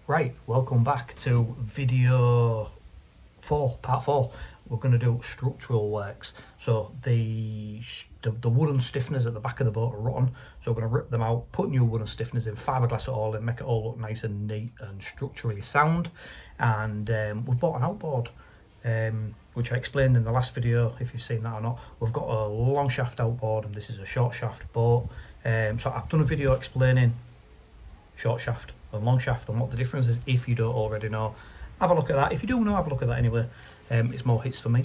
Right, welcome back to video 4, part 4. We're going to do structural works. So the wooden stiffeners at the back of the boat are rotten, so we're going to rip them out, put new wooden stiffeners in, fiberglass it all in, make it all look nice and neat and structurally sound. And we've bought an outboard, which I explained in the last video, if you've seen that or not. We've got a long shaft outboard and this is a short shaft boat. So I've done a video explaining short shaft and long shaft and what the difference is. If you don't already know, have a look at that. If you do know, have a look at that anyway. It's more hits for me.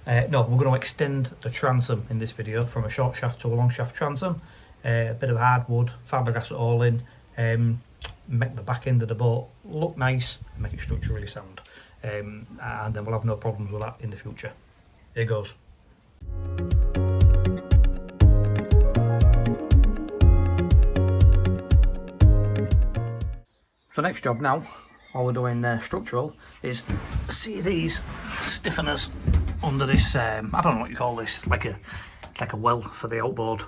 No, we're going to extend the transom in this video from a short shaft to a long shaft transom. A bit of hardwood, fiberglass it all in, make the back end of the boat look nice, make it structurally sound, and then we'll have no problems with that in the future. Here goes. So next job now, while we're doing structural, is see these stiffeners under this, I don't know what you call this, like a well for the outboard.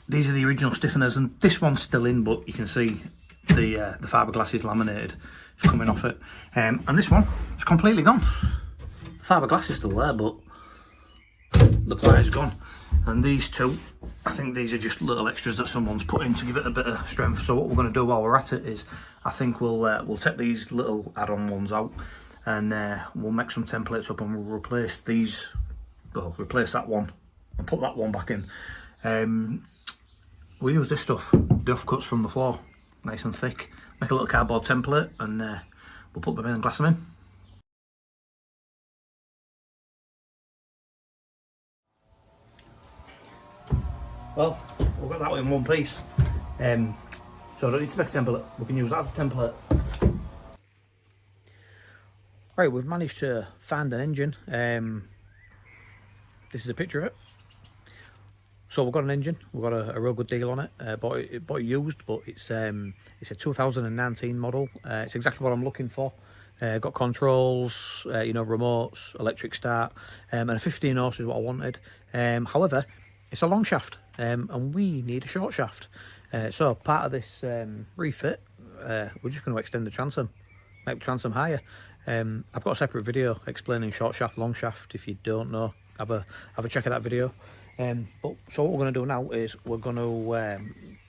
These are the original stiffeners and this one's still in, but you can see the fiberglass is laminated. It's coming off it. And this one is completely gone. The fiberglass is still there, but the ply is gone. And these two, I think these are just little extras that someone's put in to give it a bit of strength. So what we're going to do while we're at it is, I think we'll take these little add-on ones out and we'll make some templates up and we'll replace these, well, replace that one and put that one back in. We use this stuff, the offcuts from the floor, nice and thick. Make a little cardboard template and we'll put them in and glass them in. Well, we've got that in one piece, so I don't need to make a template, we can use that as a template. Right, we've managed to find an engine. This is a picture of it. So we've got an engine, we've got a real good deal on it, bought it used, but it's a 2019 model. It's exactly what I'm looking for. Got controls, you know, remotes, electric start, and a 15 horse is what I wanted. However, it's a long shaft, and we need a short shaft. So part of this refit, we're just going to extend the transom, make the transom higher. I've got a separate video explaining short shaft, long shaft. If you don't know, have a check of that video. But so what we're going to do now is we're going to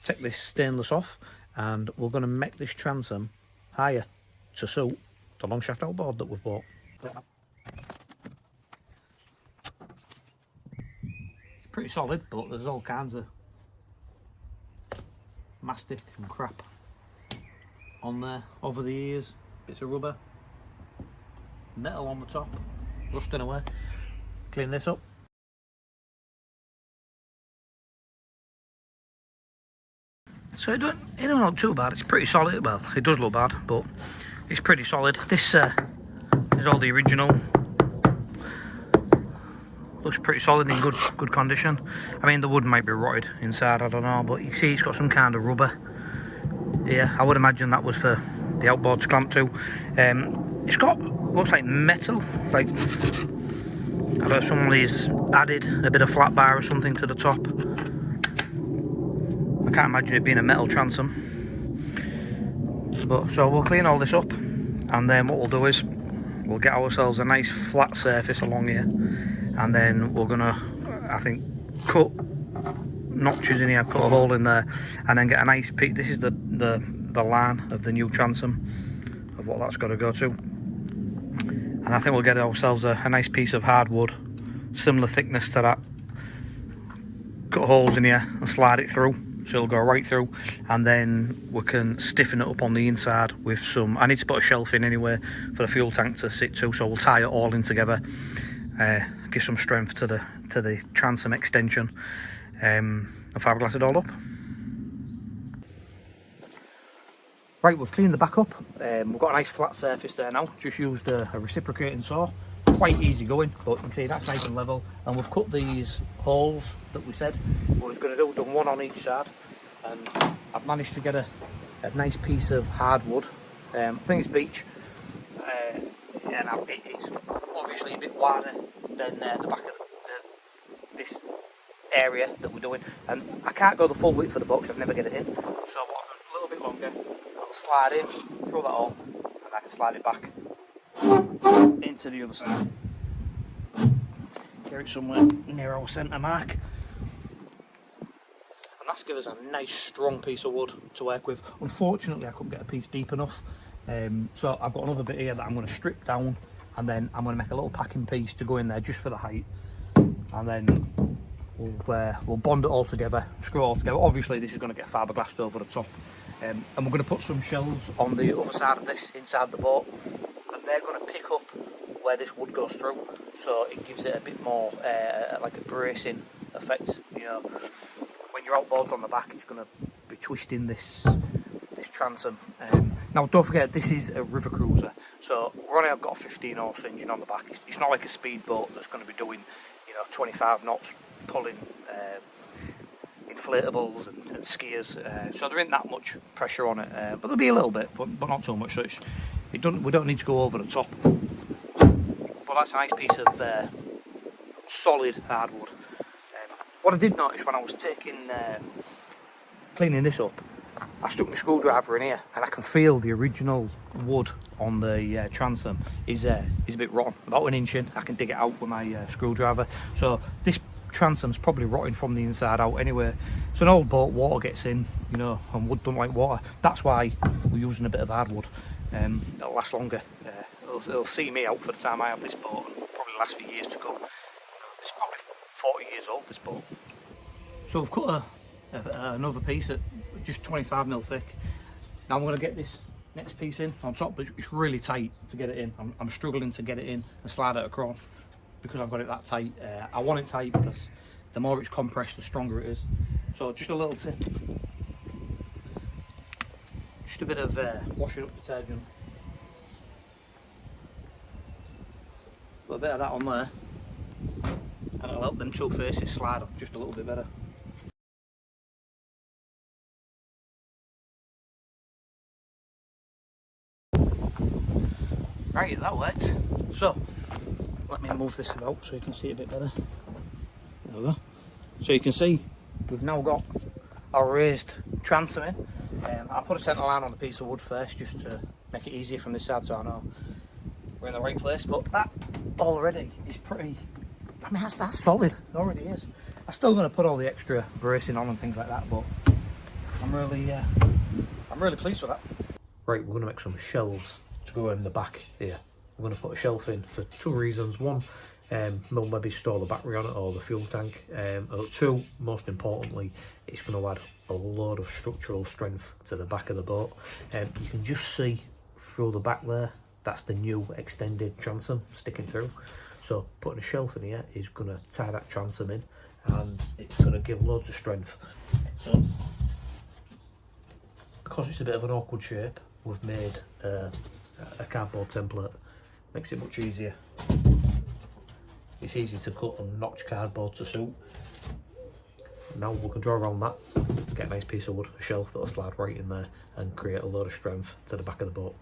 take this stainless off, and we're going to make this transom higher to suit the long shaft outboard that we've bought. Pretty solid, but there's all kinds of mastic and crap on there over the years, bits of rubber, metal on the top, rusting away. Clean this up. So it don't look too bad, it's pretty solid. Well, it does look bad, but it's pretty solid. This is all the original. Looks pretty solid, in good condition. I mean, the wood might be rotted inside, I don't know, but you can see it's got some kind of rubber. Yeah, I would imagine that was for the outboard to clamp to. It's got, looks like metal, like, I don't know if somebody's added a bit of flat bar or something to the top. I can't imagine it being a metal transom. But, so we'll clean all this up, and then what we'll do is, we'll get ourselves a nice flat surface along here. And then we're gonna, I think, cut notches in here, cut a hole in there, and then get a nice piece. This is the line of the new transom, of what that's got to go to. And I think we'll get ourselves a nice piece of hardwood, similar thickness to that. Cut holes in here and slide it through, so it'll go right through. And then we can stiffen it up on the inside with some, I need to put a shelf in anyway for the fuel tank to sit to, so we'll tie it all in together. Give some strength to the transom extension, and fiberglass it all up. Right, we've cleaned the back up. We've got a nice flat surface there now. Just used a reciprocating saw, quite easy going, but you can see that's nice and level. And we've cut these holes that we said we was going to do, done one on each side, and I've managed to get a nice piece of hardwood. I think it's beech, and it's obviously a bit wider than the back of this area that we're doing, and I can't go the full width for the box, I'd never get it in, so a little bit longer, a it'll slide in through that hole, and I can slide it back into the other side. Get it somewhere near our centre mark. And that's given us a nice strong piece of wood to work with. Unfortunately I couldn't get a piece deep enough, so I've got another bit here that I'm going to strip down, and then I'm going to make a little packing piece to go in there just for the height, and then we'll bond it all together, screw it all together. Obviously this is going to get fiberglassed over the top, and we're going to put some shelves on the other side of this inside the boat, and they're going to pick up where this wood goes through, so it gives it a bit more like a bracing effect. You know, when your outboard's on the back, it's going to be twisting this transom. Now don't forget, this is a river cruiser, so we're only got a 15 horse engine on the back. It's not like a speedboat that's going to be doing, you know, 25 knots pulling inflatables and skiers, so there ain't that much pressure on it, but there'll be a little bit, but not too much. So we don't need to go over the top. But that's a nice piece of solid hardwood. What I did notice when I was cleaning this up, I stuck my screwdriver in here, and I can feel the original wood on the transom is a bit rotten, about an inch in. I can dig it out with my screwdriver. So this transom's probably rotting from the inside out anyway. It's an old boat, water gets in, you know, and wood don't like water. That's why we're using a bit of hardwood. It'll last longer. It'll see me out for the time I have this boat, and probably last for years to come. It's probably 40 years old, this boat. So I've cut another piece at just 25mm thick. Now I'm going to get this next piece in on top, but it's really tight to get it in. I'm struggling to get it in and slide it across because I've got it that tight. I want it tight because the more it's compressed, the stronger it is. So just a little tip. Just a bit of washing up detergent. A bit of that on there, and it'll help them two faces slide up just a little bit better. Right, that worked. So let me move this about so you can see it a bit better. There we go. So you can see we've now got our raised transom in. I put a centre line on a piece of wood first just to make it easier from this side, so I know we're in the right place. But that already is pretty, I mean, that's solid. It already is. I'm still going to put all the extra bracing on and things like that, but I'm really pleased with that. Right, we're going to make some shelves to go in the back here. We're going to put a shelf in for two reasons. One, we'll maybe store the battery on it or the fuel tank. Two, most importantly, it's going to add a load of structural strength to the back of the boat. You can just see through the back there, that's the new extended transom sticking through. So putting a shelf in here is going to tie that transom in, and it's going to give loads of strength. So because it's a bit of an awkward shape, we've made a cardboard template. Makes it much easier. It's easy to cut and notch cardboard to suit. Now we can draw around that, get a nice piece of wood, a shelf that'll slide right in there and create a load of strength to the back of the boat.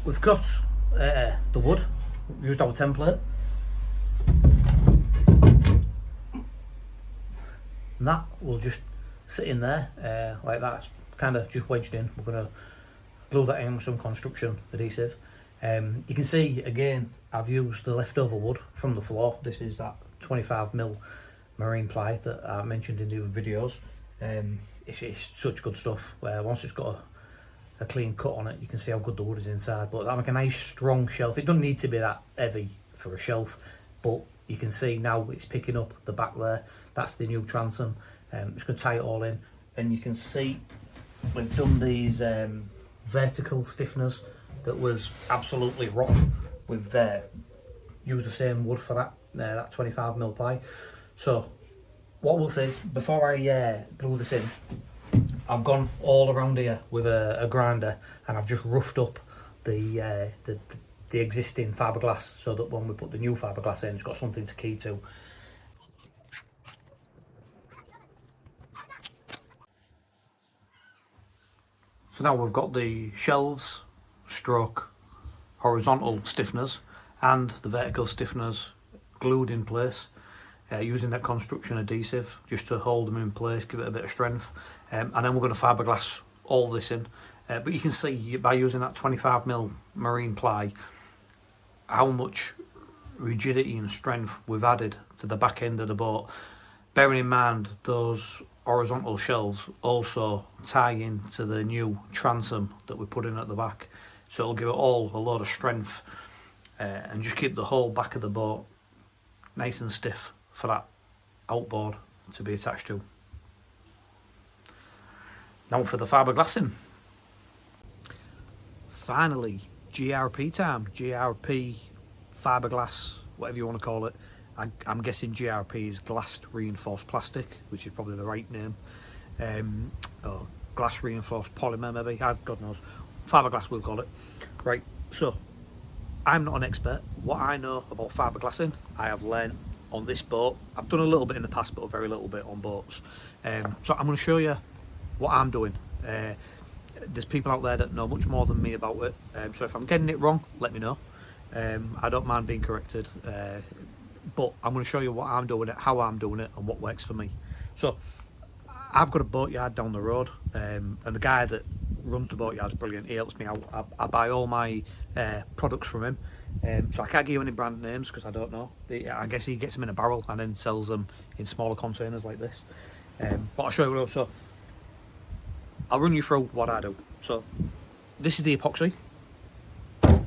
We've got the wood, we've used our template, and that will just sit in there like that. It's kind of just wedged in. We're going to glue that in with some construction adhesive. You can see again I've used the leftover wood from the floor. This is that 25mm marine ply that I mentioned in the other videos. It's such good stuff. Once it's got a clean cut on it, you can see how good the wood is inside. But that'll make a nice strong shelf. It doesn't need to be that heavy for a shelf, but you can see now it's picking up the back there. That's the new transom. It's going to tie it all in, and you can see we've done these vertical stiffeners that was absolutely rotten. We've used the same wood for that 25mm ply. So what we'll say is, before I glue this in, I've gone all around here with a grinder, and I've just roughed up the existing fiberglass so that when we put the new fiberglass in, it's got something to key to. So now we've got the shelves, stroke, horizontal stiffeners and the vertical stiffeners glued in place using that construction adhesive just to hold them in place, give it a bit of strength. And then we're going to fiberglass all this in. But you can see by using that 25mm marine ply how much rigidity and strength we've added to the back end of the boat. Bearing in mind those horizontal shelves also tie into the new transom that we put in at the back, so it'll give it all a lot of strength and just keep the whole back of the boat nice and stiff for that outboard to be attached to. Now for the fiberglassing. Finally, GRP time. GRP, fiberglass, whatever you want to call it. I'm guessing GRP is glass reinforced plastic, which is probably the right name. Or glass reinforced polymer maybe, God knows. Fiberglass we'll call it. Right, so I'm not an expert. What I know about fiberglassing, I have learned on this boat. I've done a little bit in the past, but a very little bit on boats. So I'm going to show you what I'm doing. There's people out there that know much more than me about it. So if I'm getting it wrong, let me know. I don't mind being corrected. But I'm going to show you what I'm doing it, how I'm doing it, and what works for me. So I've got a boatyard down the road, and the guy that runs the boatyard is brilliant. He helps me out. I buy all my products from him, so I can't give you any brand names because I don't know. I guess he gets them in a barrel and then sells them in smaller containers like this. But I'll show you what. So I'll run you through what I do. So this is the epoxy, and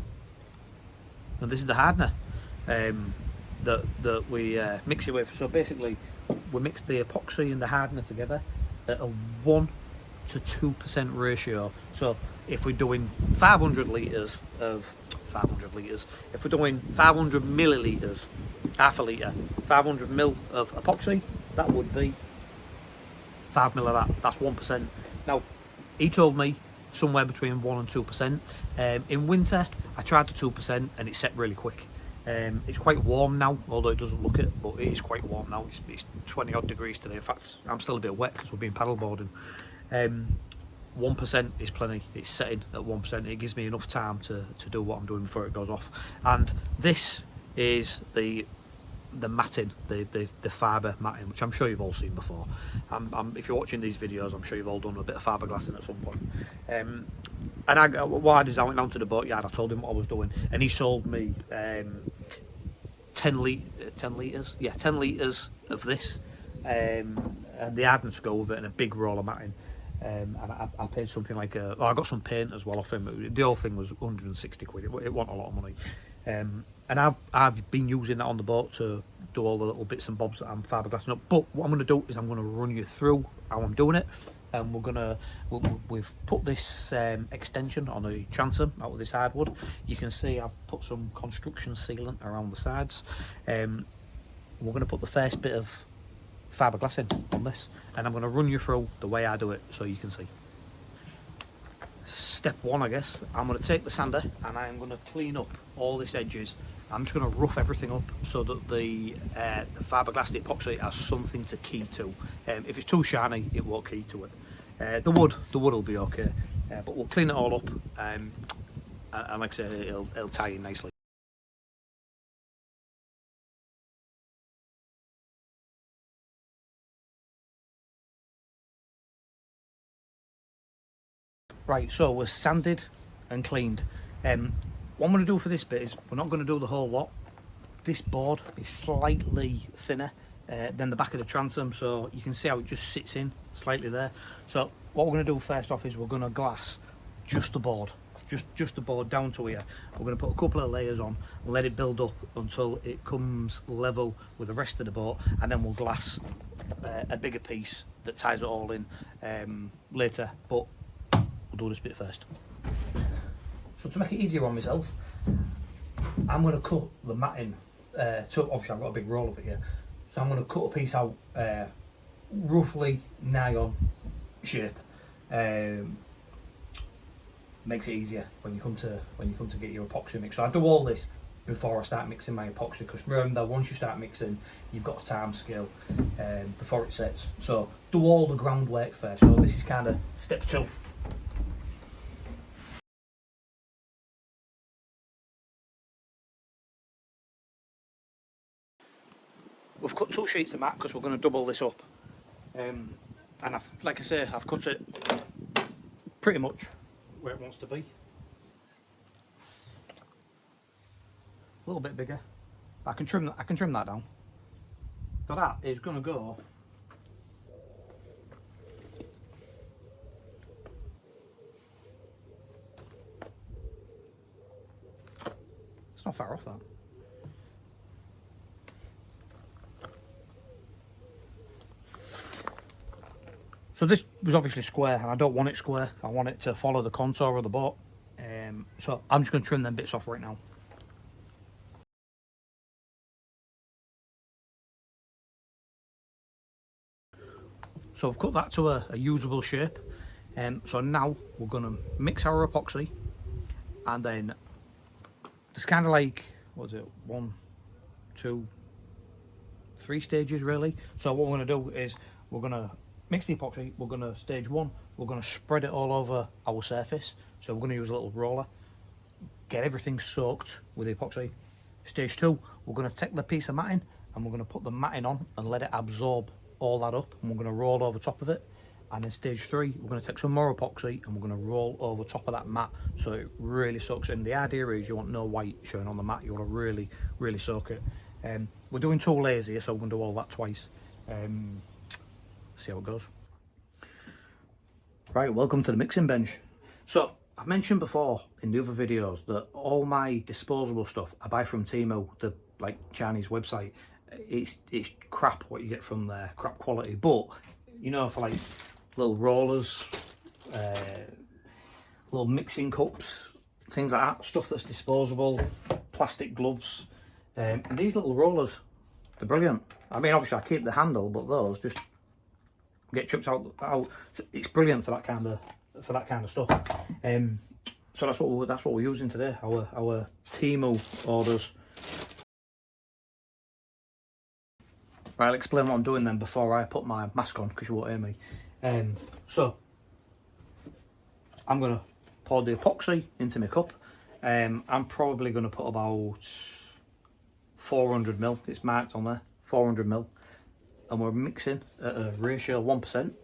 this is the hardener that we mix it with. So basically we mix the epoxy and the hardener together at a 1 to 2% ratio. So if we're doing 500 litres of 500 litres, if we're doing 500 millilitres, half a litre, 500 mil of epoxy, that would be 5 mil of that. That's 1%. Now he told me somewhere between 1 and 2%. In winter I tried the 2% and it set really quick. It's quite warm now, although it doesn't look it, but it is quite warm now. It's 20 odd degrees today. In fact, I'm still a bit wet because we've been paddleboarding. 1% is plenty. It's setting at 1%. It gives me enough time to do what I'm doing before it goes off. And this is the matting, the fibre matting, which I'm sure you've all seen before. If you're watching these videos, I'm sure you've all done a bit of fiberglassing at some point. And what I did is I went down to the boatyard, I told him what I was doing, and he sold me 10 litres? Yeah, 10 litres of this, and the hardener to go with it, and a big roll of matting. And I paid something like I got some paint as well off him. The whole thing was 160 quid. It wasn't a lot of money. And I've been using that on the boat to do all the little bits and bobs that I'm fiberglassing up. But what I'm going to do is I'm going to run you through how I'm doing it. And we've put this extension on the transom out of this hardwood. You can see I've put some construction sealant around the sides. We're going to put the first bit of fiberglassing on this, and I'm going to run you through the way I do it so you can see. Step one, I guess, I'm going to take the sander and I'm going to clean up all these edges. I'm just going to rough everything up so that the fiberglass, the epoxy, has something to key to. If it's too shiny, it won't key to it. The wood will be okay, but we'll clean it all up, and like I say, it'll tie in nicely. Right, so we're sanded and cleaned. What I'm going to do for this bit is we're not going to do the whole lot. This board is slightly thinner than the back of the transom, so you can see how it just sits in slightly there. So what we're going to do first off is we're going to glass just the board, just the board down to here. We're going to put a couple of layers on and let it build up until it comes level with the rest of the boat, and then we'll glass a bigger piece that ties it all in later. But we'll do this bit first. So to make it easier on myself, I'm going to cut the matting. Obviously I've got a big roll of it here, so I'm going to cut a piece out roughly nylon shape. Makes it easier when you come to get your epoxy mix. So I do all this before I start mixing my epoxy, because remember, once you start mixing, you've got a time scale before it sets. So do all the groundwork first. So this is kind of step two. we've cut 2 sheets of mat because we're going to double this up. And like I say, I've cut it pretty much where it wants to be. A little bit bigger. I can trim that down. So that is going to go it's not far off that. So this was obviously square, and I don't want it square. I want it to follow the contour of the boat. So I'm just going to trim them bits off right now. So I've cut that to a usable shape. So now we're going to mix our epoxy, and then there's kind of like, what is it, 1, 2, 3 stages really. So what we're going to do is we're going to mix the epoxy. We're going to, stage 1, we're going to spread it all over our surface. So we're going to use a little roller, get everything soaked with the epoxy. Stage 2, we're going to take the piece of matting and we're going to put the matting on and let it absorb all that up, and we're going to roll over top of it. And then stage 3, we're going to take some more epoxy and we're going to roll over top of that mat so it really soaks in. The idea is you want no white showing on the mat. You want to really soak it. We're doing 2 layers here, so we're going to do all that twice. See how it goes. Right, welcome to the mixing bench. So I've mentioned before in the other videos that all my disposable stuff I buy from Temu, the like Chinese website. It's crap what you get from there, crap quality. But you know, for like little rollers, little mixing cups, things like that, stuff that's disposable, plastic gloves, and these little rollers, they're brilliant. I mean, obviously I keep the handle, but those just get chucked out. So it's brilliant for that kind of stuff. So that's what we're using today. Our Temu orders. Right, I'll explain what I'm doing then before I put my mask on, because you won't hear me. So I'm going to pour the epoxy into my cup. I'm probably going to put about 400 ml. It's marked on there, 400 ml, and we're mixing at a ratio of 1%. So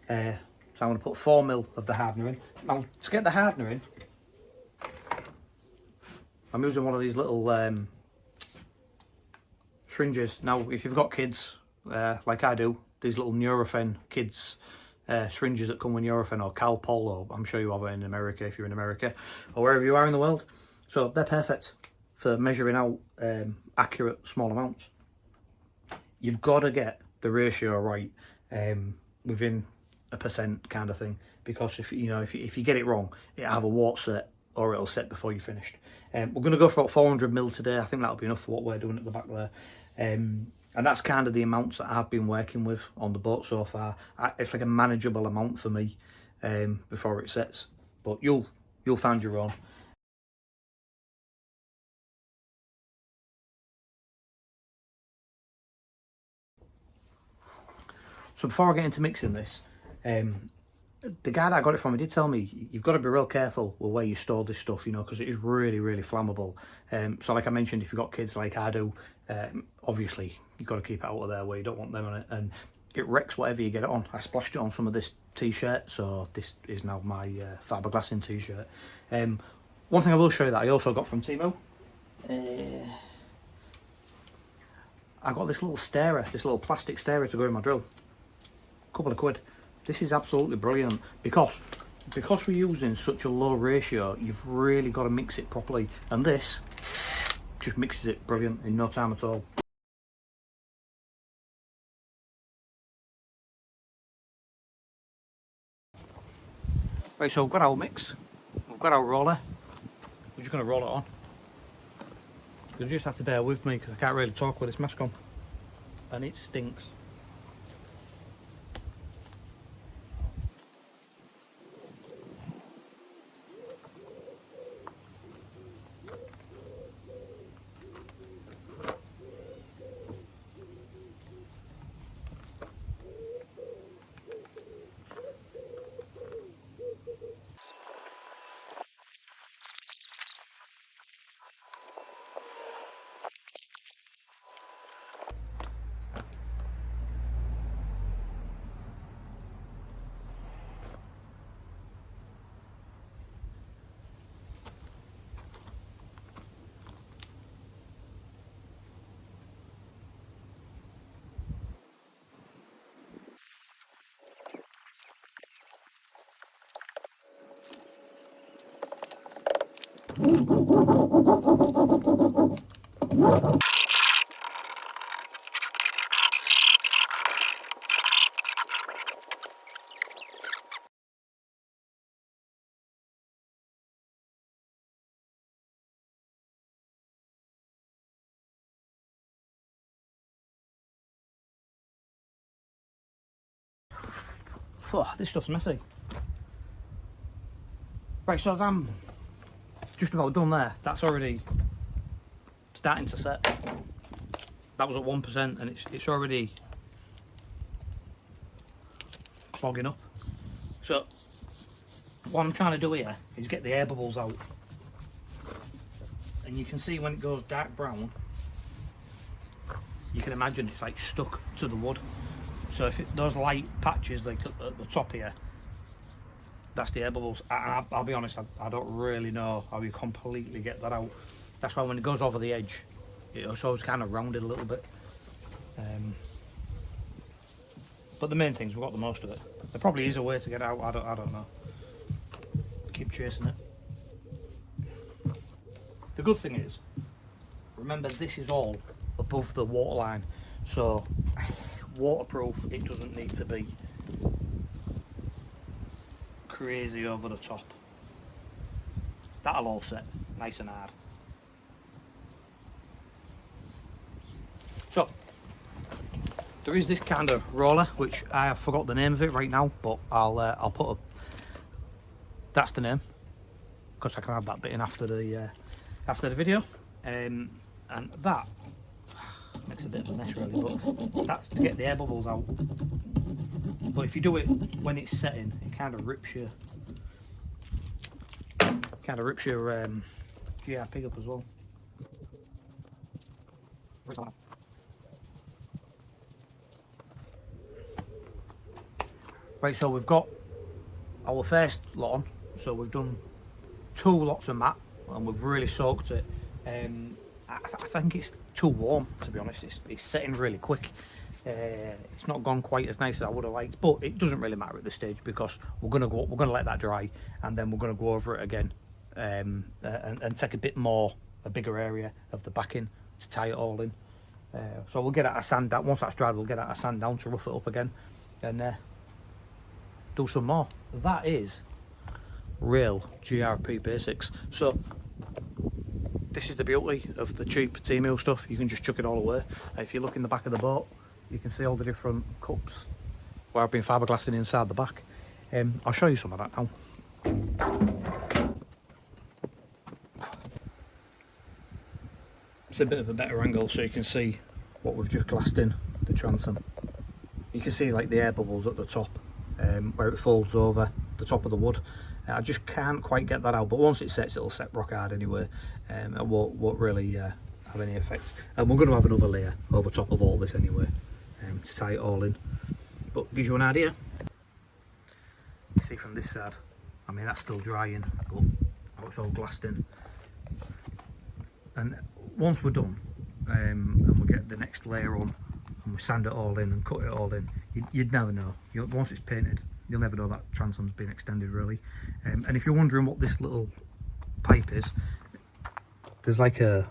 I'm going to put 4 ml of the hardener in. Now, to get the hardener in, I'm using one of these little syringes. Now, if you've got kids, like I do, these little Nurofen kids syringes that come with Nurofen or Calpol, or I'm sure you have it in America if you're in America, or wherever you are in the world. So they're perfect for measuring out accurate small amounts. You've got to get the ratio right, within a percent kind of thing, because if you get it wrong, it'll have a wart set or it'll set before you finished. We're going to go for about 400 ml today. I think that'll be enough for what we're doing at the back there. And that's kind of the amounts that I've been working with on the boat so far. It's like a manageable amount for me before it sets, but you'll find your own. So before I get into mixing this, the guy that I got it from, he did tell me you've got to be real careful with where you store this stuff, because it is really flammable. So like I mentioned, if you've got kids like I do, obviously you've got to keep it out of there where you don't want them on it, and it wrecks whatever you get it on. I splashed it on some of this t-shirt, so this is now my Fiberglassing t-shirt. One thing I will show you that I also got from Temu, I got this little stirrer, this little plastic stirrer to go in my drill. Couple of quid. This is absolutely brilliant because we're using such a low ratio. You've really got to mix it properly, and this just mixes it brilliant in no time at all. Right, so we've got our mix, we've got our roller. We're just going to roll it on. You'll just have to bear with me because I can't really talk with this mask on, and it stinks. Oh, this stuff's messy. Right, so as I'm just about done there, that's already starting to set. That was at 1% and it's already clogging up. So what I'm trying to do here is get the air bubbles out. And you can see when it goes dark brown, you can imagine it's like stuck to the wood. So if those light patches like at the top here, that's the air bubbles. I'll be honest, I don't really know how you completely get that out. That's why when it goes over the edge, it's always kind of rounded a little bit. But the main thing's we've got the most of it. There probably is a way to get it out, I don't know. Keep chasing it. The good thing is, remember this is all above the waterline, so waterproof, it doesn't need to be crazy over the top. That'll all set nice and hard. So there is this kind of roller which I have forgot the name of it right now, but I'll put a, that's the name, because I can add that bit in after the video, and that makes a bit of a mess really, but that's to get the air bubbles out. But if you do it when it's setting, it kind of rips your GRP up as well. Right, so we've got our first lot on, so we've done 2 lots of mat and we've really soaked it. I think it's too warm, to be honest. It's setting really quick. It's not gone quite as nice as I would have liked, but it doesn't really matter at this stage because we're gonna let that dry, and then we're gonna go over it again, and take a bigger area of the backing to tie it all in. So we'll get out a sand down. Once that's dried, we'll get out a sand down to rough it up again, and do some more. That is real GRP basics. So this is the beauty of the cheap T-mill stuff. You can just chuck it all away. If you look in the back of the boat, you can see all the different cups where I've been fiberglassing inside the back. I'll show you some of that now. It's a bit of a better angle so you can see what we've just glassed in the transom. You can see like the air bubbles at the top, where it folds over the top of the wood. I just can't quite get that out, but once it sets, it'll set rock hard anyway. It won't really have any effect. And we're going to have another layer over top of all this anyway, to tie it all in. But gives you an idea. You see from this side, I mean that's still drying, but now it's all glassed in. And once we're done, and we get the next layer on, and we sand it all in and cut it all in, you'd never know. Once it's painted, you'll never know that transom's been extended really. And if you're wondering what this little pipe is, there's like there's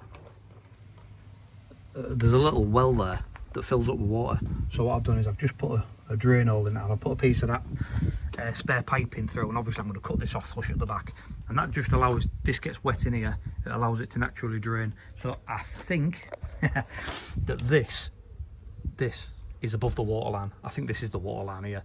a little well there that fills up with water. So what I've done is I've just put a drain hole in it, and I've put a piece of that spare pipe in through, and obviously I'm going to cut this off flush at the back, and that just allows, this gets wet in here, it allows it to naturally drain. So I think that this is above the waterline. I think this is the waterline here.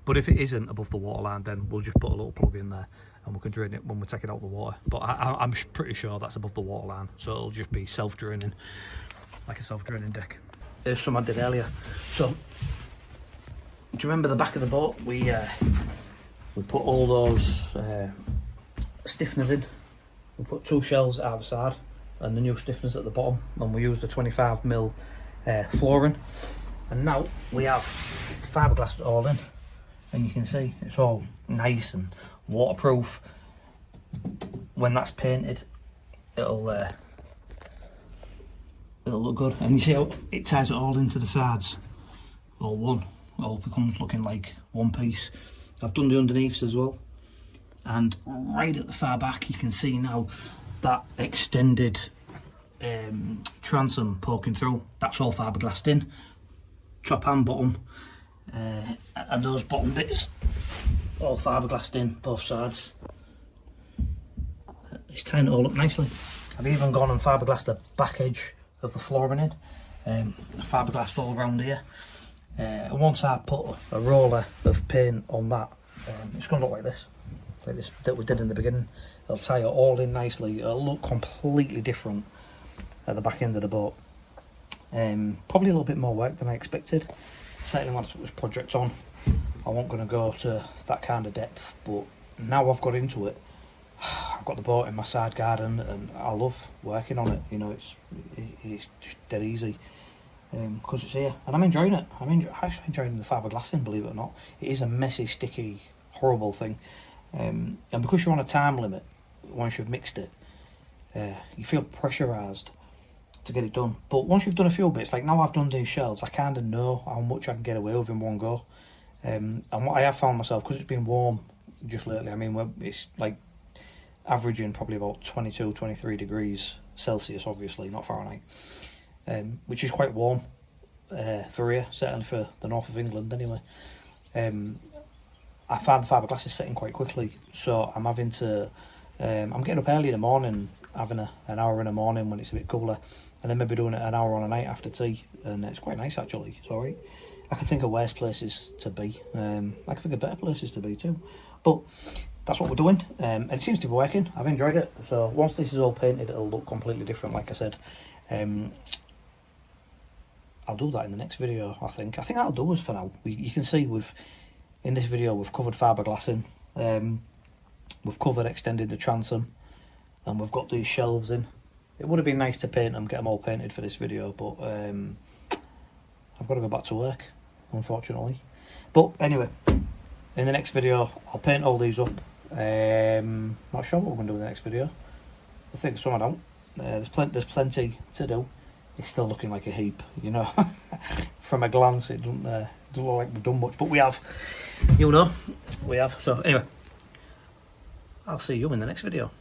But if it isn't above the waterline, then we'll just put a little plug in there and we can drain it when we take it out of the water. But I'm pretty sure that's above the waterline, so it'll just be self-draining, like a self-draining deck. There's some I did earlier. So do you remember the back of the boat? We put all those stiffeners in. We put 2 shells either side and the new stiffeners at the bottom, and we used the 25mm flooring. And now we have fiberglassed it all in, and you can see it's all nice and waterproof. When that's painted, it'll look good. And you see how it ties it all into the sides, all one. It all becomes looking like one piece. I've done the underneaths as well, and right at the far back you can see now that extended transom poking through, that's all fiberglassed in, top and bottom, and those bottom bits all fiberglassed in both sides. It's tying it all up nicely. I've even gone and fiberglassed the back edge of the flooring in, fiberglassed all around here. And once I put a roller of paint on that, it's going to look like this that we did in the beginning. It'll tie it all in nicely. It'll look completely different at the back end of the boat. Probably a little bit more work than I expected. Certainly when I took this project on, I wasn't going to go to that kind of depth, but now I've got into it, I've got the boat in my side garden and I love working on it. You know, it's just dead easy because it's here and I'm enjoying it. I'm actually enjoying the fiberglassing, believe it or not. It is a messy, sticky, horrible thing, and because you're on a time limit once you've mixed it, you feel pressurised to get it done. But once you've done a few bits, like now I've done these shelves, I kind of know how much I can get away with in one go. And what I have found myself, because it's been warm just lately, I mean, it's like averaging probably about 22, 23 degrees Celsius, obviously, not Fahrenheit, which is quite warm for here, certainly for the north of England anyway. I find the fiberglass is setting quite quickly, so I'm having to, I'm getting up early in the morning, having an hour in the morning when it's a bit cooler, and then maybe doing it an hour on a night after tea, and it's quite nice actually. It's alright. I can think of worse places to be. I can think of better places to be too. But that's what we're doing, and it seems to be working. I've enjoyed it. So once this is all painted, it'll look completely different, like I said. I'll do that in the next video, I think. I think that'll do us for now. You can see in this video we've covered fiberglassing, we've covered extending the transom, and we've got these shelves in. It would have been nice to paint them, get them all painted for this video, but I've got to go back to work, unfortunately. But anyway, in the next video I'll paint all these up. Not sure what we're going to do in the next video. I think someone out. There's plenty to do. It's still looking like a heap, you know. From a glance it doesn't look like we've done much, but we have, you know, we have. So anyway, I'll see you in the next video.